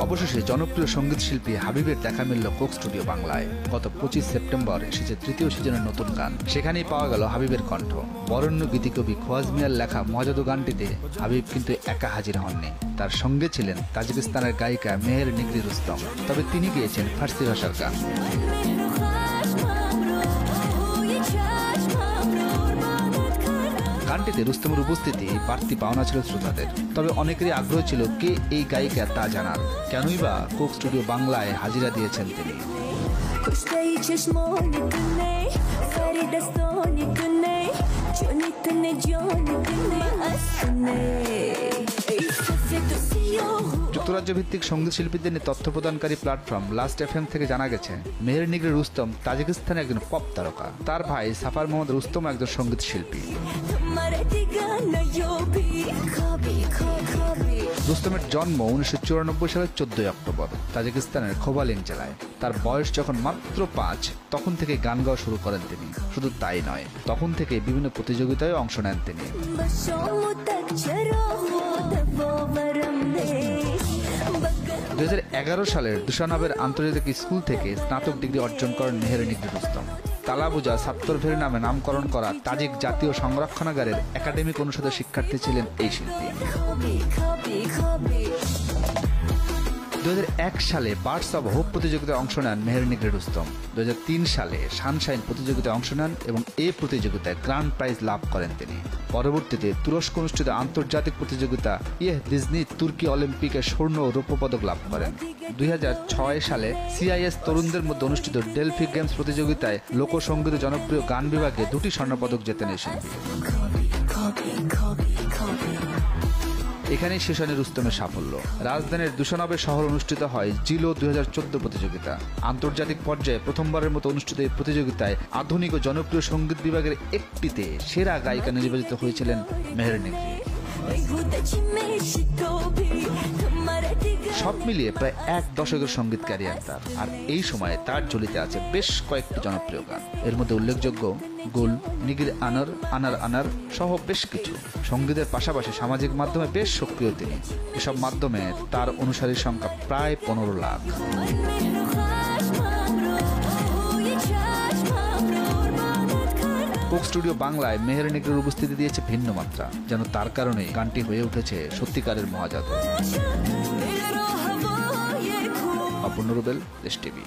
অবশেষে জনপ্রিয় সঙ্গীত শিল্পী হাবিবের দেখা মিলল কোক স্টুডিও বাংলায়। গত 25 সেপ্টেম্বর এসেছে তৃতীয় সিজনের নতুন গান। সেখানেই পাওয়া গেল হাবিবের কণ্ঠ। বরেণ্য গীতিকবি খোয়াজ মিয়ার লেখা মজাদু গানটিতে হাবিব কিন্তু একা হাজির হননি, তার সঙ্গে ছিলেন তাজিকিস্তানের গায়িকা মেহের নিগরি রুস্তম। তবে তিনি গেয়েছেন ফার্সি ভাষার গান। গানটিতে রুস্তমের উপস্থিতি বাড়তি পাওনা ছিল শ্রোতাদের। তবে অনেকেরই আগ্রহ ছিল কে এই গায়িকা তা জানার। কেনই বা কোক স্টুডিও বাংলায় হাজিরা দিয়েছেন তিনি। যুক্তরাজ্য ভিত্তিক সঙ্গীত শিল্পীদের নিয়ে তথ্য প্রদানকারী প্ল্যাটফর্ম লাস্ট এফএম থেকে জানা গেছে, মেহের নিগরি রুস্তম তাজিকিস্তানের একজন পপ তারকা। তার ভাই সাফার মোহাম্মদ রুস্তম একজন সঙ্গীত শিল্পী। রুস্তমের জন্ম 1994 সালের 14 অক্টোবর তাজিকিস্তানের খোবালিন জেলায়। তার বয়স যখন মাত্র 5, তখন থেকে গান গাওয়া শুরু করেন তিনি। শুধু তাই নয়, তখন থেকে বিভিন্ন প্রতিযোগিতায় অংশ নেন তিনি। 2011 সালের দুশানবের আন্তর্জাতিক স্কুল থেকে স্নাতক ডিগ্রি অর্জন করেন মেহের নিগরি রুস্তম। তালাবুজা সাত্তরভের নামে নামকরণ করা তাজিক জাতীয় সংরক্ষণাগারের একাডেমিক অনুষদের শিক্ষার্থী ছিলেন এই শিল্পী। 2001 সালে বার্ডস অব হোপ প্রতিযোগিতায় অংশ নেন মেহের নিগরি রুস্তম। 2003 সালে সানশাইন প্রতিযোগিতায় অংশ নেন এবং এই প্রতিযোগিতায় গ্র্যান্ড প্রাইজ লাভ করেন তিনি। পরবর্তীতে তুরস্ক অনুষ্ঠিত আন্তর্জাতিক প্রতিযোগিতা ডিজনি তুর্কি অলিম্পিকে স্বর্ণ ও রৌপ্য পদক লাভ করেন। 2006 সালে CIS তরুণদের মধ্যে অনুষ্ঠিত ডেলফি গেমস প্রতিযোগিতায় লোকসঙ্গীত জনপ্রিয় গান বিভাগে 2টি স্বর্ণপদক জেতেন এই শিল্পী। এখানেই শেষ হয়নি রুস্তমের সাফল্য। রাজধানীর দুশানবে শহর অনুষ্ঠিত হয় জিলো 2014 প্রতিযোগিতা। আন্তর্জাতিক পর্যায়ে প্রথমবারের মতো অনুষ্ঠিত এই প্রতিযোগিতায় আধুনিক ও জনপ্রিয় সঙ্গীত বিভাগের একটিতে সেরা গায়িকা নির্বাচিত হয়েছিলেন মেহের নিগরি। সব মিলিয়ে প্রায় 1 দশকের সঙ্গীত ক্যারিয়ার তার। আর এই সময়ে তার ঝুলিতে আছে বেশ কয়েকটি জনপ্রিয় গান। এর মধ্যে উল্লেখযোগ্য গুল, নিগির আনার, আনার আনার সহ বেশ কিছু। সঙ্গীতের পাশাপাশি সামাজিক মাধ্যমে বেশ সক্রিয় তিনি। এসব মাধ্যমে তার অনুসারীর সংখ্যা প্রায় 15 লাখ। কোক স্টুডিও বাংলায় মেহের নিগরির উপস্থিতি দিয়েছে ভিন্ন মাত্রা, যেন তার কারণে গানটি হয়ে উঠেছে সত্যিকারের মহাজাদু। অপূর্ণ রুবেল, দেশ টিভি।